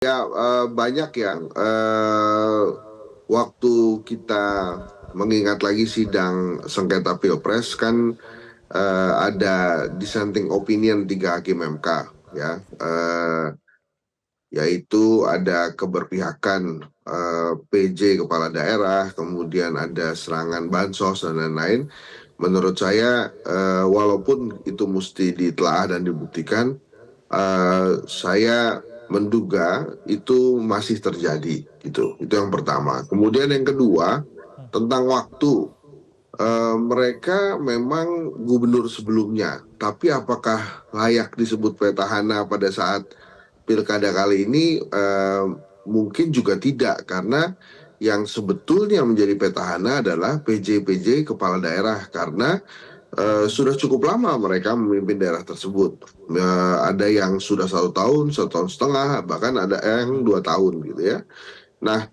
Ya, banyak ya, waktu kita mengingat lagi sidang sengketa Pilpres kan, ada dissenting opinion 3 hakim MK ya, yaitu ada keberpihakan, PJ kepala daerah, kemudian ada serangan bansos dan lain-lain. Menurut saya, walaupun itu musti ditelaah dan dibuktikan, saya menduga itu masih terjadi gitu, itu yang pertama. Kemudian yang kedua, tentang waktu, mereka memang gubernur sebelumnya, tapi apakah layak disebut petahana pada saat pilkada kali ini? Mungkin juga tidak, karena yang sebetulnya menjadi petahana adalah PJ-PJ kepala daerah, karena sudah cukup lama mereka memimpin daerah tersebut. Ada yang sudah 1 tahun, 1 tahun setengah, bahkan ada yang 2 tahun gitu ya. Nah,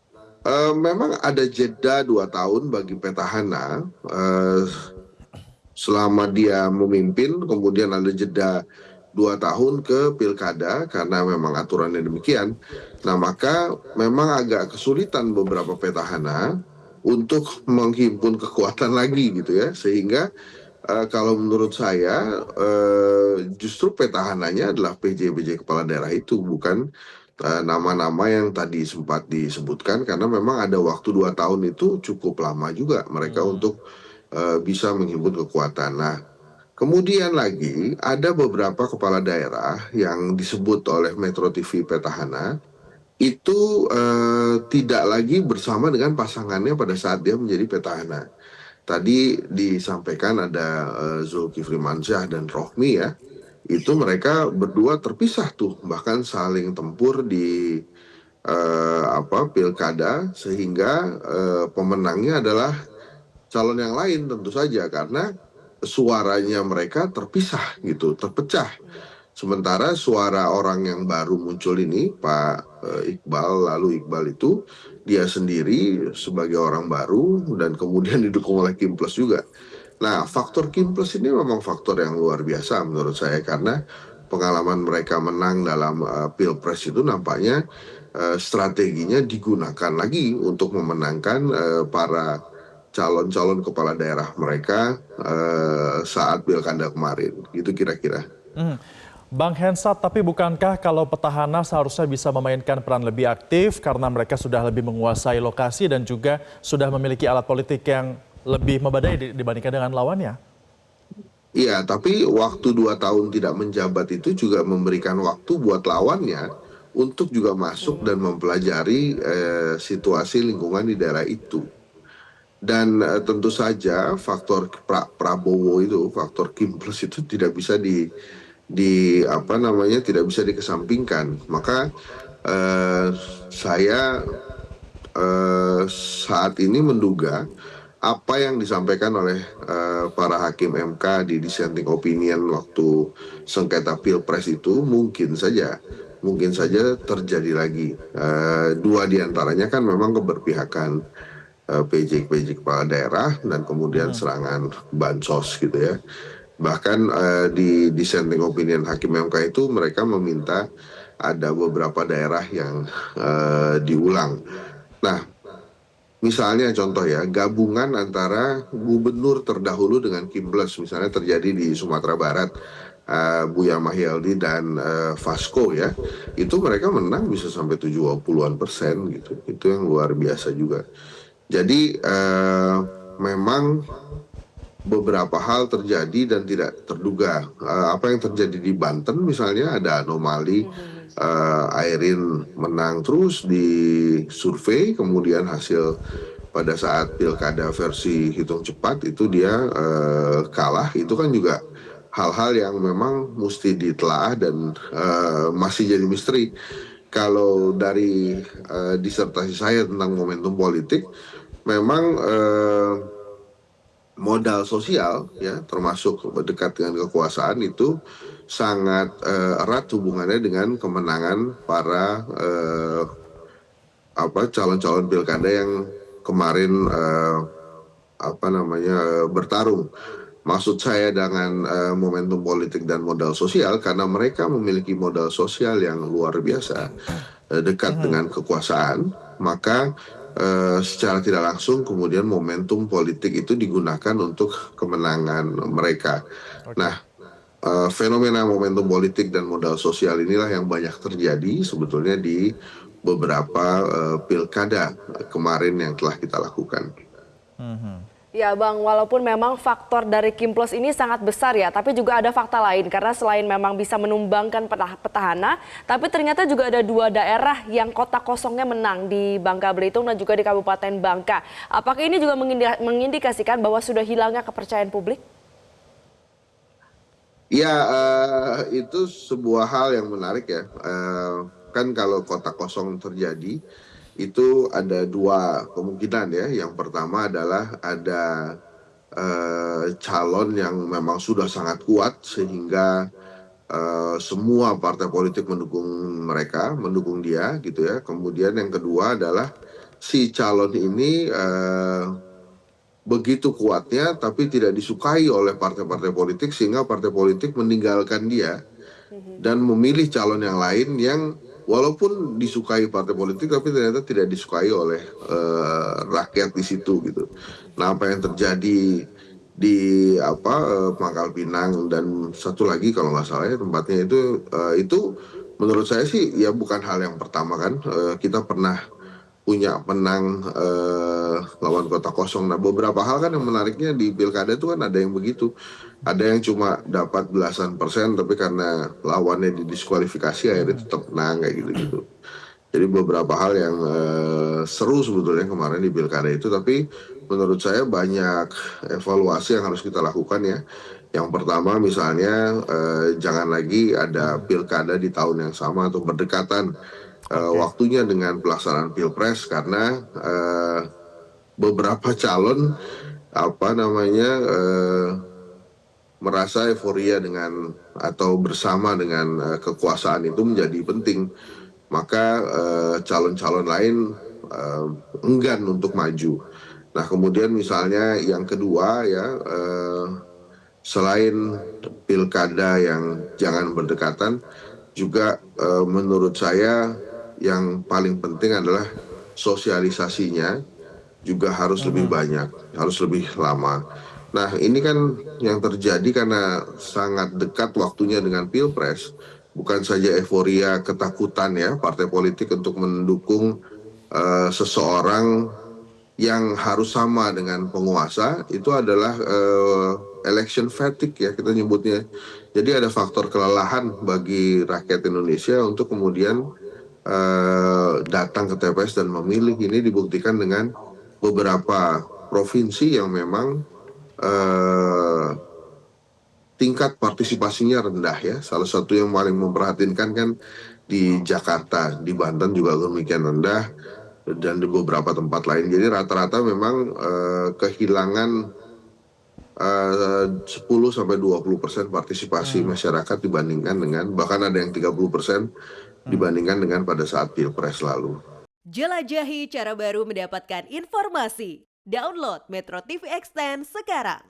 memang ada jeda 2 tahun bagi petahana, selama dia memimpin, kemudian ada jeda 2 tahun ke pilkada karena memang aturannya demikian. Nah, maka memang agak kesulitan beberapa petahana untuk menghimpun kekuatan lagi gitu ya, sehingga kalau menurut saya, justru petahananya adalah PJ-PJ kepala daerah itu, bukan nama-nama yang tadi sempat disebutkan, karena memang ada waktu 2 tahun itu cukup lama juga mereka Hmm. untuk bisa menghimpun kekuatan. Nah, kemudian lagi ada beberapa kepala daerah yang disebut oleh Metro TV petahana, itu tidak lagi bersama dengan pasangannya pada saat dia menjadi petahana. Tadi disampaikan ada Zulkifli Mansyah dan Rohmi ya, itu mereka berdua terpisah tuh, bahkan saling tempur di pilkada, sehingga pemenangnya adalah calon yang lain tentu saja, karena suaranya mereka terpisah gitu, terpecah. Sementara suara orang yang baru muncul ini, Pak Iqbal, lalu Iqbal itu dia sendiri sebagai orang baru dan kemudian didukung oleh Kim Plus juga. Nah, faktor Kim Plus ini memang faktor yang luar biasa menurut saya, karena pengalaman mereka menang dalam Pilpres itu nampaknya strateginya digunakan lagi untuk memenangkan para calon-calon kepala daerah mereka saat pilkada kemarin. Gitu kira-kira. Hmm. Bang Hensat, tapi bukankah kalau petahana seharusnya bisa memainkan peran lebih aktif karena mereka sudah lebih menguasai lokasi dan juga sudah memiliki alat politik yang lebih memadai dibandingkan dengan lawannya? Iya, tapi waktu 2 tahun tidak menjabat itu juga memberikan waktu buat lawannya untuk juga masuk dan mempelajari situasi lingkungan di daerah itu. Dan tentu saja faktor Prabowo itu, faktor Kim Plus itu tidak bisa di apa namanya, tidak bisa dikesampingkan. Maka eh, saya saat ini menduga apa yang disampaikan oleh para hakim MK di dissenting opinion waktu sengketa Pilpres itu mungkin saja terjadi lagi. Dua diantaranya kan memang keberpihakan PJ kepala daerah dan kemudian Mhm. serangan bansos gitu ya. Bahkan di dissenting opinion hakim MK itu mereka meminta ada beberapa daerah yang diulang. Nah, misalnya contoh ya, gabungan antara gubernur terdahulu dengan Kiples, misalnya terjadi di Sumatera Barat, Buya Mahyaldi dan Vasco ya, itu mereka menang bisa sampai 70-an% gitu, itu yang luar biasa juga. Jadi memang beberapa hal terjadi dan tidak terduga. Apa yang terjadi di Banten misalnya, ada anomali, Airin menang terus di survei, kemudian hasil pada saat pilkada versi hitung cepat itu dia kalah. Itu kan juga hal-hal yang memang mesti ditelaah dan masih jadi misteri. Kalau dari disertasi saya tentang momentum politik, memang modal sosial ya, termasuk dekat dengan kekuasaan, itu sangat erat hubungannya dengan kemenangan para calon-calon pilkada yang kemarin bertarung. Maksud saya dengan momentum politik dan modal sosial, karena mereka memiliki modal sosial yang luar biasa. dekat dengan kekuasaan, maka secara tidak langsung kemudian momentum politik itu digunakan untuk kemenangan mereka. Nah, Oke. fenomena momentum politik dan modal sosial inilah yang banyak terjadi sebetulnya di beberapa pilkada kemarin yang telah kita lakukan. Ya Bang, walaupun memang faktor dari Kimplos ini sangat besar ya, tapi juga ada fakta lain. Karena selain memang bisa menumbangkan petahana, tapi ternyata juga ada 2 daerah yang kota kosongnya menang di Bangka Belitung dan juga di Kabupaten Bangka. Apakah ini juga mengindikasikan bahwa sudah hilangnya kepercayaan publik? Ya, itu sebuah hal yang menarik ya. Kan kalau kota kosong terjadi, itu ada 2 kemungkinan ya. Yang pertama adalah ada calon yang memang sudah sangat kuat sehingga semua partai politik mendukung mereka, mendukung dia gitu ya. Kemudian yang kedua adalah si calon ini begitu kuatnya tapi tidak disukai oleh partai-partai politik sehingga partai politik meninggalkan dia dan memilih calon yang lain yang walaupun disukai partai politik tapi ternyata tidak disukai oleh rakyat di situ gitu. Nah, apa yang terjadi di Pangkal Pinang dan satu lagi kalau nggak salah ya tempatnya itu menurut saya sih ya bukan hal yang pertama kan. Kita pernah punya menang lawan kota kosong. Nah, beberapa hal kan yang menariknya di pilkada itu kan ada yang begitu. Ada yang cuma dapat belasan persen, tapi karena lawannya didiskualifikasi akhirnya tetap menang kayak gitu-gitu. Jadi beberapa hal yang seru sebetulnya kemarin di pilkada itu, tapi menurut saya banyak evaluasi yang harus kita lakukan ya. Yang pertama misalnya jangan lagi ada pilkada di tahun yang sama atau berdekatan Oke. waktunya dengan pelaksanaan pilpres karena beberapa calon merasa euforia dengan atau bersama dengan kekuasaan itu menjadi penting, maka calon-calon lain eh, enggan untuk maju. Nah, kemudian misalnya yang kedua ya, selain pilkada yang jangan berdekatan, juga menurut saya yang paling penting adalah sosialisasinya juga harus lebih banyak, harus lebih lama. Nah, ini kan yang terjadi karena sangat dekat waktunya dengan Pilpres, bukan saja euforia ketakutan ya partai politik untuk mendukung seseorang yang harus sama dengan penguasa, itu adalah election fatigue ya kita nyebutnya. Jadi ada faktor kelelahan bagi rakyat Indonesia untuk kemudian datang ke TPS dan memilih. Ini dibuktikan dengan beberapa provinsi yang memang eh, tingkat partisipasinya rendah ya. Salah satu yang paling memperhatinkan kan di Jakarta, di Banten juga demikian rendah dan di beberapa tempat lain. Jadi rata-rata memang kehilangan 10-20% partisipasi masyarakat dibandingkan dengan bahkan ada yang 30% dibandingkan dengan pada saat Pilpres lalu. Jelajahi cara baru mendapatkan informasi. Download Metro TV Extend sekarang.